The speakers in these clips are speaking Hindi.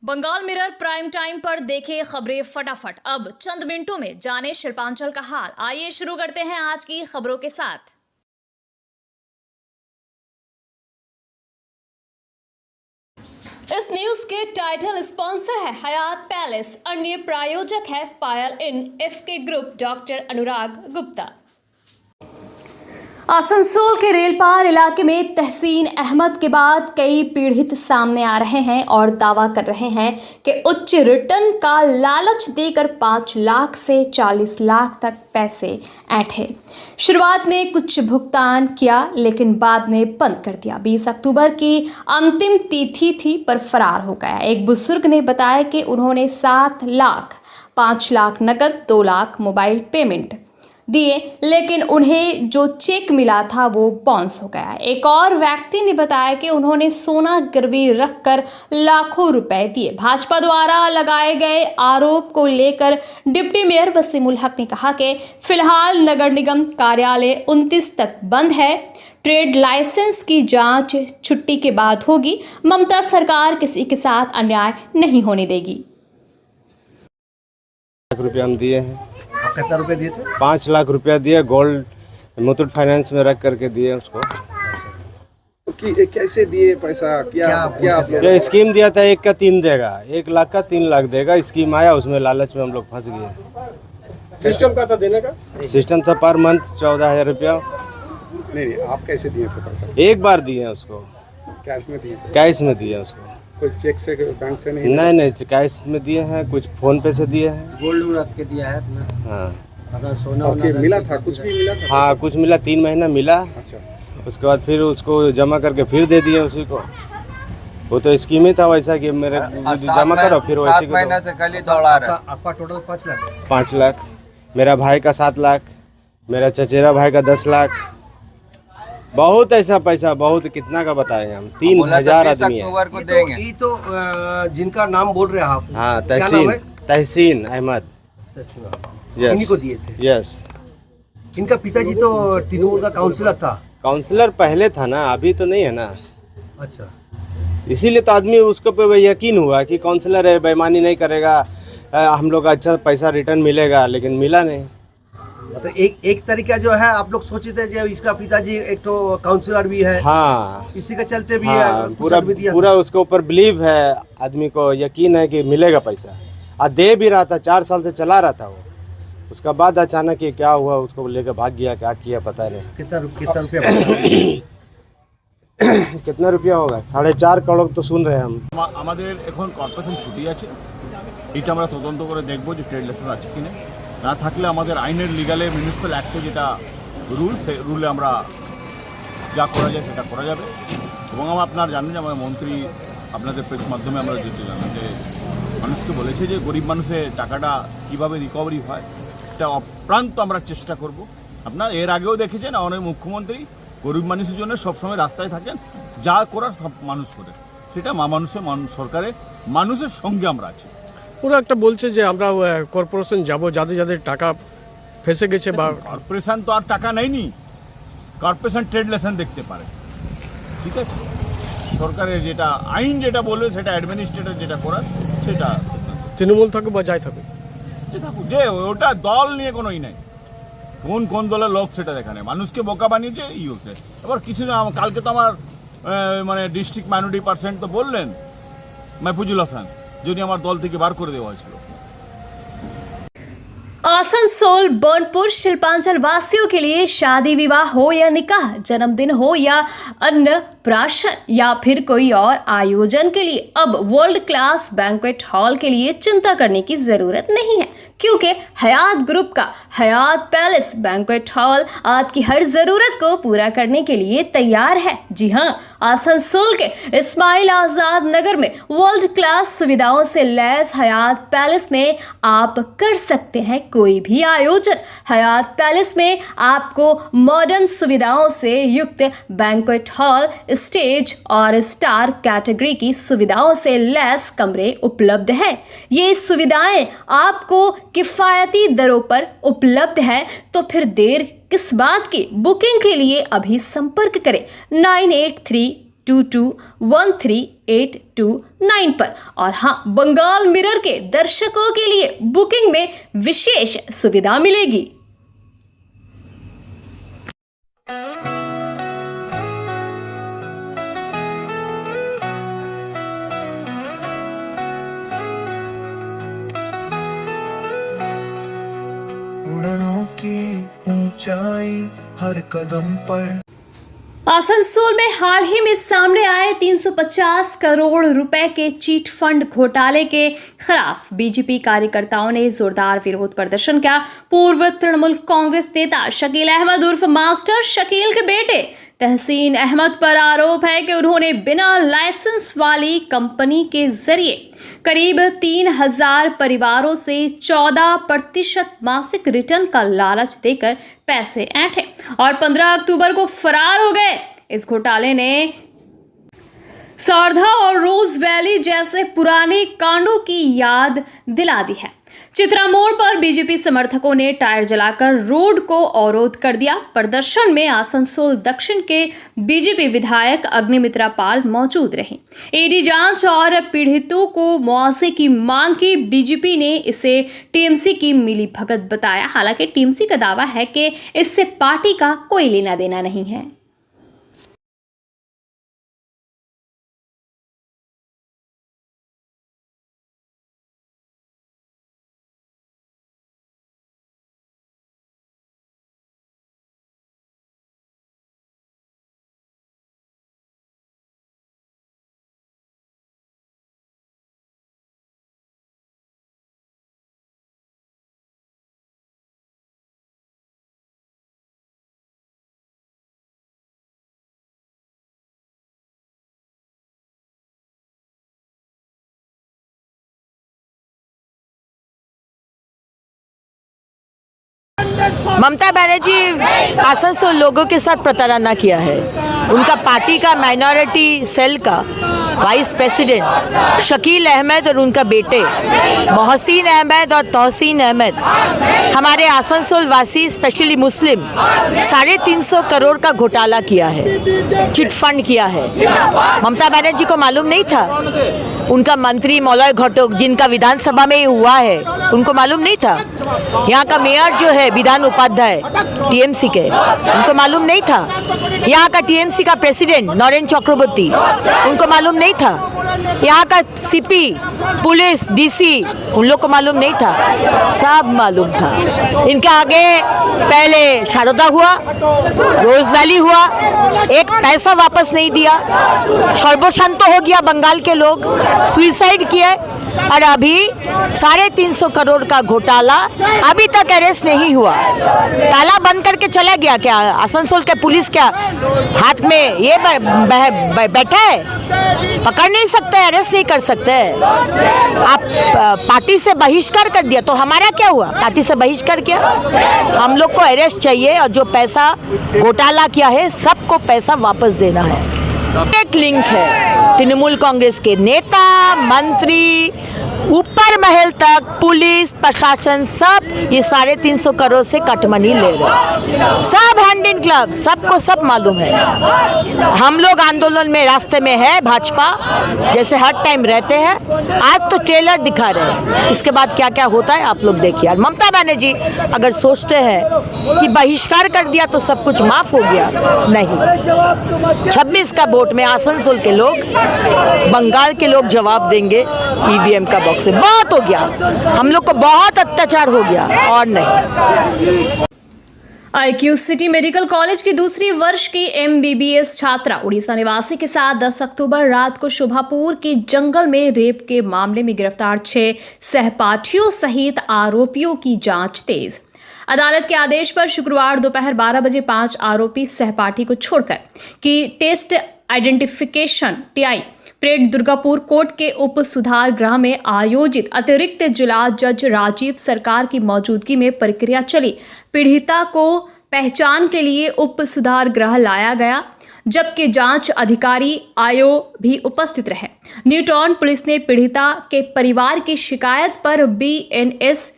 बंगाल मिरर प्राइम टाइम पर देखे खबरें फटाफट। अब चंद मिनटों में जाने शिल्पांचल का हाल। आइए शुरू करते हैं आज की खबरों के साथ। इस न्यूज के टाइटल स्पॉन्सर है हयात पैलेस, अन्य प्रायोजक है पायल इन एफके ग्रुप, डॉक्टर अनुराग गुप्ता। आसनसोल के रेलपार इलाके में तहसीन अहमद के बाद कई पीड़ित सामने आ रहे हैं और दावा कर रहे हैं कि उच्च रिटर्न का लालच देकर 5 लाख से 40 लाख तक पैसे ऐंठे। शुरुआत में कुछ भुगतान किया लेकिन बाद में बंद कर दिया। 20 अक्टूबर की अंतिम तिथि थी पर फरार हो गया। एक बुजुर्ग ने बताया कि उन्होंने 7 लाख, 5 लाख नकद, 2 लाख मोबाइल पेमेंट दिए लेकिन उन्हें जो चेक मिला था वो बाउंस हो गया। एक और व्यक्ति ने बताया कि उन्होंने सोना गिरवी रखकर लाखों रुपए दिए। भाजपा द्वारा लगाए गए आरोप को लेकर डिप्टी मेयर वसीमुल हक ने कहा कि फिलहाल नगर निगम कार्यालय 29 तक बंद है। ट्रेड लाइसेंस की जांच छुट्टी के बाद होगी। ममता सरकार किसी के साथ अन्याय नहीं होने देगी। रुपया हम दिए हैं। आप कितना रुपए दिए थे? 5 लाख रुपया दिए, गोल्ड मुथूट फाइनेंस में रख करके दिए उसको। कि कैसे दिए पैसा? क्या आप लोग? ये स्कीम दिया था 1 का 3 देगा, 1 लाख का 3 लाख देगा। स्कीम आया, उसमें लालच में हम लोग फंस गए। सिस्टम का था देने का? सिस्टम था पर मंथ 14,000 रुपया। नहीं, आप कैसे दिए थे पैसा? एक बार दिए उसको, कैश में दिए थे? कैश में दिए उसको। कोई चेक से, बैंक से नहीं? नहीं, कैश में दिए हैं, कुछ फोन पे से दिए हैं। गोल्ड रख के दिया है अपना। हाँ, अगर सोना और फिर मिला था, कुछ भी मिला था? हाँ कुछ मिला, 3 महीना मिला। अच्छा, उसके बाद फिर उसको जमा करके फिर दे दिए उसी को। वो तो स्कीम ही था वैसा कि मेरे जमा करो फिर वैसे को। महीना से खाली दौड़ा रहा है। आपका टोटल 5 लाख? 5 लाख, मेरा भाई का 7 लाख, मेरा चचेरा भाई का 10 लाख। बहुत ऐसा पैसा, बहुत कितना का बताएं हम। 3000 आदमी है। को देंगे। ये तो जिनका नाम बोल रहे हैं आप। हाँ, क्या नाम है? तहसीन अहमद। इन्हीं को दिए थे? यस। इनका पिताजी तो तृणमूल का काउंसिलर था। काउंसलर पहले था ना, अभी तो नहीं है ना। अच्छा, इसीलिए तो आदमी उसको पे यकीन हुआ कि काउंसलर है, बेईमानी नहीं करेगा, हम लोग अच्छा पैसा रिटर्न मिलेगा, लेकिन मिला नहीं। तो एक तरीका जो है आप लोग सोचे थे जो इसका पिताजी एक तो काउंसिलर भी है। हाँ, इसी के चलते भी हाँ, है, पूरा उसके ऊपर बिलीव है, आदमी को यकीन है कि मिलेगा पैसा। दे भी रहा था, 4 साल से चला रहा था वो। उसका बाद अचानक ये क्या हुआ, उसको लेकर भाग गया, क्या किया पता नहीं। कितना रुपया? कितना रुपया होगा? 4.5 करोड़ तो सुन रहे हैं हम। আমাদের এখন কর্পোরেশন ছুটি আছে, এটা আমরা তদন্ত করে দেখব যে ট্রেড লাইসেন্স আছে কিনা। না থাকলে আমাদের আইনের লিগালে মিউনিসিপ্যাল অ্যাক্টে যেটা রুল, সেই রুলে আমরা যা করা যায় সেটা করা যাবে। এবং আপনারা জানেন যে আমাদের মন্ত্রী আপনাদের প্রেস মাধ্যমে আমরা যেতে জানান যে মানুষকে বলেছে যে গরিব মানুষের টাকাটা কীভাবে রিকভারি হয় এটা অপ্রান্ত আমরা চেষ্টা করব। আপনারা এর আগেও দেখেছেন আমাদের মুখ্যমন্ত্রী গরিব মানুষের জন্য সবসময় রাস্তায় থাকেন, যা করার সব মানুষ করে, সেটা সরকারের মানুষের সঙ্গে আমরা আছি। ওরা একটা বলছে যে আমরা কর্পোরেশন যাব, যাদের যাদের টাকা ফেসে গেছে। বা কর্পোরেশন তো আর টাকা নেয়নি, কর্পোরেশন ট্রেড লাইসেন্স দেখতে পারে, ঠিক আছে। সরকারের যেটা আইন যেটা বলবে সেটা অ্যাডমিনিস্ট্রেটর যেটা করার সেটা তৃণমূল থাকুক বা যাই থাকুক, যে থাকুক, যে ওটা দল নিয়ে কোনো নাই, কোন দলের লোক সেটা দেখা নেই। মানুষকে বোকা বানিয়েছে হচ্ছে। এবার কিছু না, কালকে তো আমার মানে ডিস্ট্রিক্ট মাইনরিটি পার্সেন্ট তো বললেন মাহফুজুল হাসান, যদি আমার দল থেকে বার করে দেওয়া হয়েছিল। आसनसोल बर्नपुर शिल्पांचल वासियों के लिए शादी विवाह हो या निकाह, जन्मदिन हो या अन्नप्राशन या फिर कोई और आयोजन के लिए अब वर्ल्ड क्लास बैंक्वेट हॉल के लिए चिंता करने की जरूरत नहीं है, क्योंकि हयात ग्रुप का हयात पैलेस बैंक्वेट हॉल आपकी हर जरूरत को पूरा करने के लिए तैयार है। जी हाँ, आसनसोल के इस्माइल आजाद नगर में वर्ल्ड क्लास सुविधाओं से लैस हयात पैलेस में आप कर सकते हैं कोई भी आयोजन। हयात पैलेस में आपको मॉडर्न सुविधाओं से युक्त बैंक्वेट हॉल, स्टेज और स्टार कैटेगरी की सुविधाओं से लैस कमरे उपलब्ध हैं। ये सुविधाएं आपको किफ़ायती दरों पर उपलब्ध है, तो फिर देर किस बात की? बुकिंग के लिए अभी संपर्क करें 9832 82138229 पर। और हाँ, बंगाल मिरर के दर्शकों के लिए बुकिंग में विशेष सुविधा मिलेगी। उड़नों की ऊंचाई हर कदम पर। आसनसोल में हाल ही में सामने आए 350 करोड़ रुपए के चीट फंड घोटाले के खिलाफ बीजेपी कार्यकर्ताओं ने जोरदार विरोध प्रदर्शन किया। पूर्व तृणमूल कांग्रेस नेता शकील अहमद उर्फ मास्टर शकील के बेटे तहसीन अहमद पर आरोप है कि उन्होंने बिना लाइसेंस वाली कंपनी के जरिए करीब 3000 परिवारों से 14% मासिक रिटर्न का लालच देकर पैसे ऐंठे और 15 अक्टूबर को फरार हो गए। इस घोटाले ने सारधा और रोज वैली जैसे पुराने कांडों की याद दिला दी है। चित्रा मोड़ पर बीजेपी समर्थकों ने टायर जलाकर रोड को अवरोध कर दिया। प्रदर्शन में आसनसोल दक्षिण के बीजेपी विधायक अग्निमित्रा पाल मौजूद रहीं। ईडी जांच और पीड़ितों को मुआवजे की मांग की। बीजेपी ने इसे टीएमसी की मिलीभगत बताया। हालांकि टीएमसी का दावा है कि इससे पार्टी का कोई लेना देना नहीं है। ममता बनर्जी आसनसोल लोगों के साथ प्रताड़ना किया है। उनका पार्टी का माइनॉरिटी सेल का वाइस प्रेसिडेंट शकील अहमद और उनका बेटे मोहसिन अहमद और तहसीन अहमद हमारे आसनसोल वासी स्पेशली मुस्लिम 350 करोड़ का घोटाला किया है, चिट फंड किया है। ममता बनर्जी को मालूम नहीं था। उनका मंत्री मौलवी घटोक जिनका विधानसभा में हुआ है उनको मालूम नहीं था। यहाँ का मेयर जो है विधान उपाध्याय टीएमसी के, उनको मालूम नहीं था। यहाँ का टीएमसी का प्रेसिडेंट नरेंद्र चक्रवर्ती, उनको मालूम नहीं था। यहाँ का सीपी पुलिस डीसी, उन लोग को मालूम नहीं था। सब मालूम था। इनके आगे पहले शारदा हुआ, रोज वैली हुआ, एक पैसा वापस नहीं दिया। सर्वशांत हो गया बंगाल के लोग, सुसाइड किए। और अभी 350 करोड़ का घोटाला अभी तक अरेस्ट नहीं हुआ। ताला बंद करके चला गया क्या? आसनसोल के पुलिस क्या हाथ में ये बैठा है? पकड़ नहीं सकते, अरेस्ट नहीं कर सकते। आप पार्टी से बहिष्कार कर दिया तो हमारा क्या हुआ? पार्टी से बहिष्कार किया। हम लोग को अरेस्ट चाहिए और जो पैसा घोटाला किया है सबको पैसा वापस देना है। एक लिंक है तृणमूल कांग्रेस के नेता मंत्री ऊपर महल तक पुलिस प्रशासन सब ये 350 करोड़ से कटमनी ले रहे। सब हैंड इन ग्लव, सबको सब मालूम है। हम लोग आंदोलन में रास्ते में है, भाजपा जैसे हर टाइम रहते हैं। आज तो ट्रेलर दिखा रहे हैं, इसके बाद क्या क्या होता है आप लोग देखिए। ममता बनर्जी अगर सोचते हैं कि बहिष्कार कर दिया तो सब कुछ माफ हो गया, नहीं। 26 का वोट में आसनसोल के लोग, बंगाल के लोग जवाब देंगे। ईवीएम का बॉक्स से बहुत हो गया, हम लोग को बहुत अत्याचार हो गया और नहीं। IQ सिटी मेडिकल कॉलेज की दूसरी वर्ष की MBBS छात्रा उड़ीसा निवासी के साथ 10 अक्टूबर रात को शोभापुर के जंगल में रेप के मामले में गिरफ्तार 6 सहपाठियों सहित आरोपियों की जांच तेज। अदालत के आदेश पर शुक्रवार दोपहर 12 बजे 5 आरोपी सहपाठी को छोड़कर की test identification TI parade Durgapur court के उप सुधार गृह में आयोजित अतिरिक्त जिला जज राजीव सरकार की मौजूदगी में प्रक्रिया चली। पीड़िता को पहचान के लिए उप सुधार गृह लाया गया, जबकि जांच अधिकारी आयो भी उपस्थित रहे। न्यूटाउन पुलिस ने पीड़िता के परिवार की शिकायत पर BNS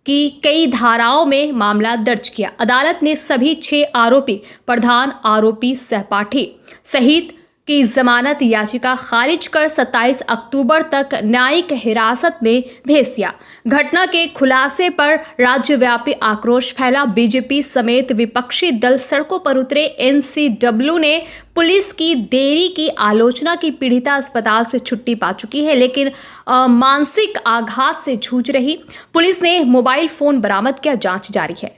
की कई धाराओं में मामला दर्ज किया। अदालत ने सभी 6 आरोपी, प्रधान आरोपी सहपाठी सहित की जमानत याचिका खारिज कर 27 अक्टूबर तक न्यायिक हिरासत में भेज दिया। घटना के खुलासे पर राज्यव्यापी आक्रोश फैला। बीजेपी समेत विपक्षी दल सड़कों पर उतरे। एनसीडब्ल्यू ने पुलिस की देरी की आलोचना की। पीड़िता अस्पताल से छुट्टी पा चुकी है, लेकिन मानसिक आघात से जूझ रही। पुलिस ने मोबाइल फोन बरामद किया, जांच जारी है।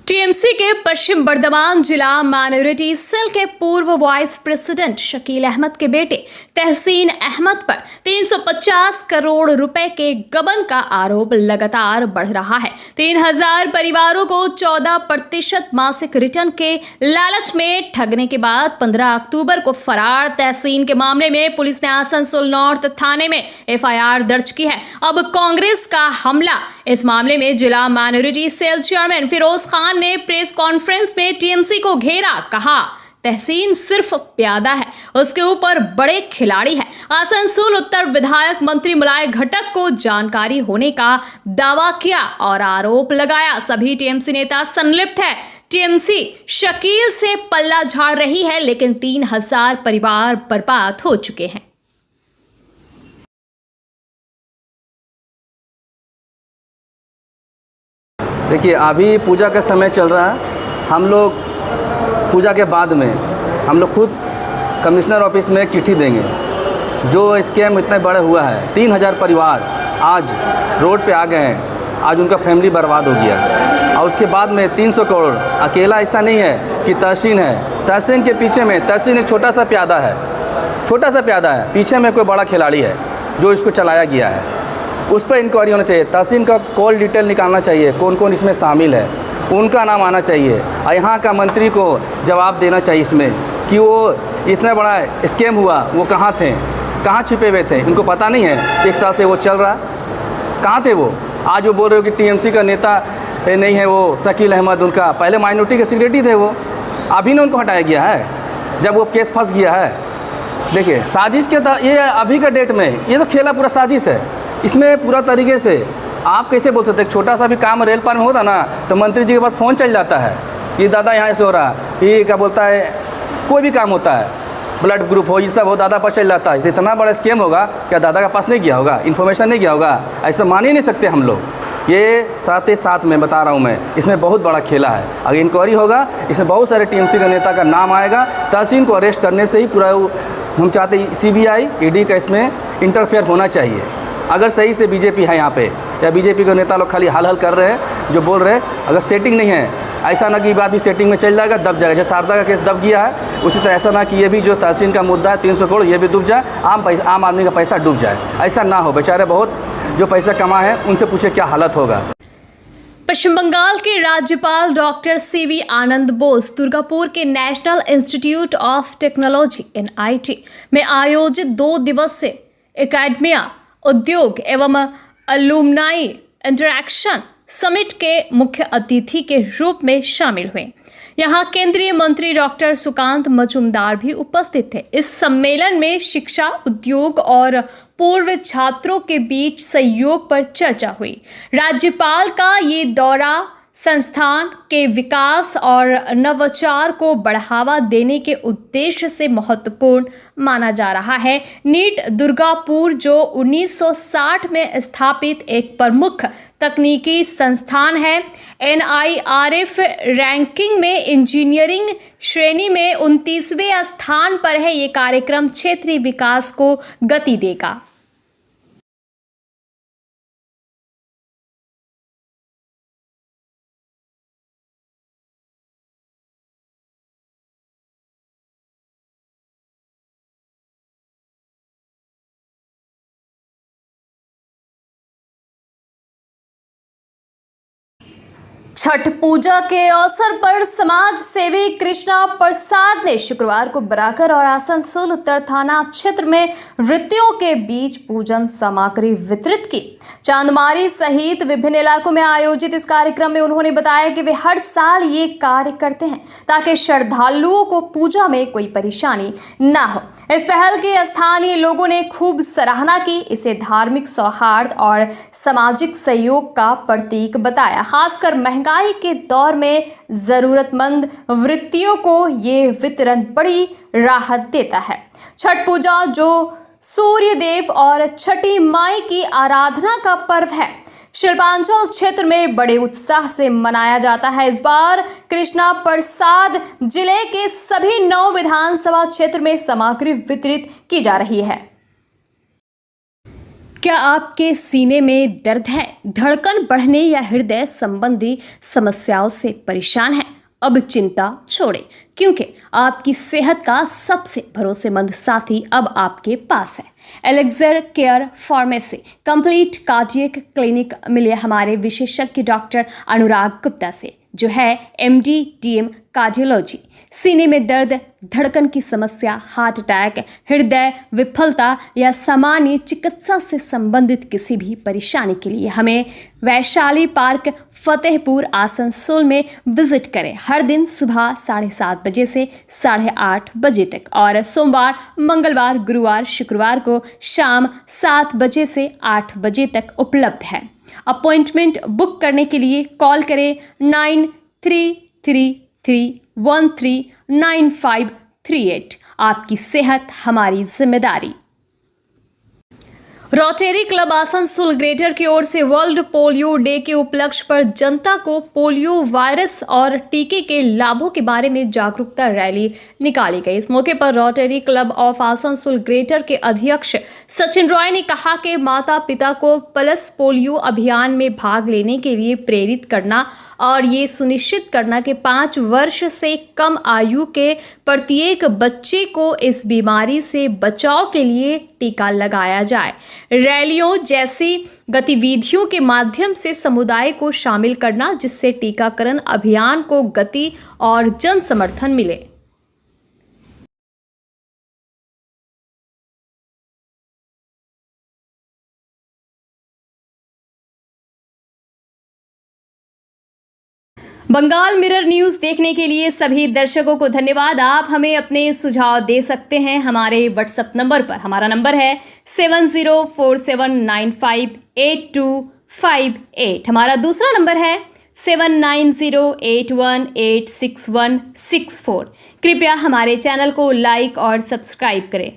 टीएमसी के पश्चिम बर्धमान जिला माइनॉरिटी सेल के पूर्व वाइस प्रेसिडेंट शकील अहमद के बेटे तहसीन अहमद पर 350 करोड़ रुपए के गबन का आरोप लगातार बढ़ रहा है। 3000 परिवारों को 14% मासिक रिटर्न के लालच में ठगने के बाद 15 अक्टूबर को फरार तहसीन के मामले में पुलिस ने आसनसोल नॉर्थ थाने में एफआईआर दर्ज की है। अब कांग्रेस का हमला। इस मामले में जिला minority cell chairman Firoz Khan ने प्रेस कॉन्फ्रेंस में टीएमसी को घेरा। कहा, तहसीन सिर्फ प्यादा है, उसके ऊपर बड़े खिलाड़ी हैं। आसनसोल उत्तर विधायक मंत्री मलाय घटक को जानकारी होने का दावा किया और आरोप लगाया सभी टीएमसी नेता संलिप्त है। टीएमसी शकील से पल्ला झाड़ रही है, लेकिन 3000 परिवार बर्बाद हो चुके हैं। देखिए, अभी पूजा का समय चल रहा है। हम लोग पूजा के बाद में हम लोग खुद कमिश्नर ऑफिस में एक चिट्ठी देंगे। जो स्कैम इतना बड़ा हुआ है, 3000 परिवार आज रोड पे आ गए हैं, आज उनका फैमिली बर्बाद हो गया। और उसके बाद में 300 करोड़ अकेला ऐसा नहीं है कि तहसीन है। तहसीन के पीछे में, तहसीन एक छोटा सा प्यादा है, छोटा सा प्यादा है, पीछे में कोई बड़ा खिलाड़ी है जो इसको चलाया गया है। उस पर इंक्वायरी होना चाहिए। तहसीन का कॉल डिटेल निकालना चाहिए, कौन कौन इसमें शामिल है, उनका नाम आना चाहिए। और यहाँ का मंत्री को जवाब देना चाहिए इसमें कि वो इतना बड़ा स्कैम हुआ, वो कहाँ थे, कहाँ छिपे हुए थे, इनको पता नहीं है। 1 साल से वो चल रहा, कहाँ थे वो? आज वो बोल रहे हो कि टीएमसी का नेता नहीं है वो शकील अहमद, उनका पहले माइनॉरिटी के सेक्रेटरी थे वो, अभी ने उनको हटाया गया है जब वो केस फंस गया है। देखिए, साजिश के ये अभी का डेट में ये तो खेला पूरा साजिश है। इसमें पूरा तरीके से आप कैसे बोल सकते हैं? छोटा सा भी काम रेल पार में होता ना तो मंत्री जी के पास फ़ोन चल जाता है कि दादा यहाँ से हो रहा है, ये क्या बोलता है, कोई भी काम होता है, ब्लड ग्रुप हो, ये सब हो, दादा पास चल जाता है। इतना बड़ा स्कैम होगा, क्या दादा का पास नहीं गया होगा, इन्फॉर्मेशन नहीं गया होगा? ऐसा मान ही नहीं सकते हम लोग। ये साथ ही साथ में बता रहा हूँ मैं, इसमें बहुत बड़ा खेला है। अगर इंक्वायरी होगा, इसमें बहुत सारे टीएमसी का नेता का नाम आएगा। तहसीन को अरेस्ट करने से ही पूरा हम चाहते हैं सीबीआई ईडी का इसमें इंटरफेयर होना चाहिए। अगर सही से बीजेपी है यहाँ पे, या बीजेपी के नेता लोग खाली हल हल कर रहे हैं, जो बोल रहे हैं, अगर सेटिंग नहीं है, ऐसा ना कि बात भी सेटिंग में चल जाएगा, दब जाएगा। जैसे शारदा का केस दब गया है, उसी तरह ऐसा ना कि ये भी जो तहसीन का मुद्दा है 300 करोड़, ये भी डूब जाए, आम आदमी का पैसा डूब जाए। ऐसा ना हो, बेचारे बहुत जो पैसा कमा है उनसे पूछे क्या हालत होगा। पश्चिम बंगाल के राज्यपाल डॉक्टर सीवी आनंद बोस दुर्गापुर के national institute of technology NIT में आयोजित 2 दिवसीय एकेडमिया उद्योग एवं अलुमनाई इंटरैक्शन समिट के मुख्य अतिथि के रूप में शामिल हुए। यहाँ केंद्रीय मंत्री डॉक्टर सुकांत मजूमदार भी उपस्थित थे। इस सम्मेलन में शिक्षा, उद्योग और पूर्व छात्रों के बीच सहयोग पर चर्चा हुई। राज्यपाल का ये दौरा संस्थान के विकास और नवाचार को बढ़ावा देने के उद्देश्य से महत्वपूर्ण माना जा रहा है। नीट दुर्गापुर, जो 1960 में स्थापित एक प्रमुख तकनीकी संस्थान है, NIRF रैंकिंग में इंजीनियरिंग श्रेणी में 29वें स्थान पर है। ये कार्यक्रम क्षेत्रीय विकास को गति देगा। छठ पूजा के अवसर पर समाज सेवी कृष्णा प्रसाद ने शुक्रवार को बराकर और आसनसोल उत्तर थाना क्षेत्र में वृत्तियों के बीच पूजन सामग्री वितरित की। चांदमारी सहित विभिन्न इलाकों में आयोजित इस कार्यक्रम में उन्होंने बताया कि वे हर साल ये कार्य करते हैं ताकि श्रद्धालुओं को पूजा में कोई परेशानी ना हो। इस पहल की स्थानीय लोगों ने खूब सराहना की। इसे धार्मिक सौहार्द और सामाजिक सहयोग का प्रतीक बताया। खासकर महंगाई के दौर में जरूरतमंद वृत्तियों को ये वितरण बड़ी राहत देता है। छठ पूजा जो सूर्य देव और छठी माई की आराधना का पर्व है, शिल्पांचल क्षेत्र में बड़े उत्साह से मनाया जाता है। इस बार कृष्णा प्रसाद जिले के सभी 9 विधानसभा क्षेत्र में सामग्री वितरित की जा रही है। क्या आपके सीने में दर्द है, धड़कन बढ़ने या हृदय संबंधी समस्याओं से परेशान हैं? अब चिंता छोड़ें, क्योंकि आपकी सेहत का सबसे भरोसेमंद साथी अब आपके पास है। Elixir care pharmacy complete cardiac clinic मिले हमारे विशेषज्ञ डॉक्टर अनुराग गुप्ता से, जो है MD DM कार्डियोलॉजी। सीने में दर्द, धड़कन की समस्या, हार्ट अटैक, हृदय विफलता या सामान्य चिकित्सा से संबंधित किसी भी परेशानी के लिए हमें वैशाली पार्क फतेहपुर आसनसोल में विजिट करें। हर दिन सुबह 7:30 बजे से 8:30 बजे तक और सोमवार, मंगलवार, गुरुवार, शुक्रवार को शाम 7 बजे से 8 बजे तक उपलब्ध है। अपॉइंटमेंट बुक करने के लिए कॉल करें 9333139538। आपकी सेहत हमारी जिम्मेदारी। रोटरी क्लब आसनसोल ग्रेटर की ओर से वर्ल्ड पोलियो डे के उपलक्ष्य पर जनता को पोलियो वायरस और टीके के लाभों के बारे में जागरूकता रैली निकाली गई। इस मौके पर rotary club of Asansol greater के अध्यक्ष सचिन रॉय ने कहा कि माता पिता को पल्स पोलियो अभियान में भाग लेने के लिए प्रेरित करना और ये सुनिश्चित करना कि 5 वर्ष से कम आयु के प्रत्येक बच्चे को इस बीमारी से बचाव के लिए टीका लगाया जाए। रैलियों जैसी गतिविधियों के माध्यम से समुदाय को शामिल करना, जिससे टीकाकरण अभियान को गति और जन समर्थन मिले। बंगाल मिरर न्यूज़ देखने के लिए सभी दर्शकों को धन्यवाद। आप हमें अपने सुझाव दे सकते हैं हमारे व्हाट्सएप नंबर पर। हमारा नंबर है 7047958258। हमारा दूसरा नंबर है 7908186164। कृपया हमारे चैनल को लाइक और सब्सक्राइब करें।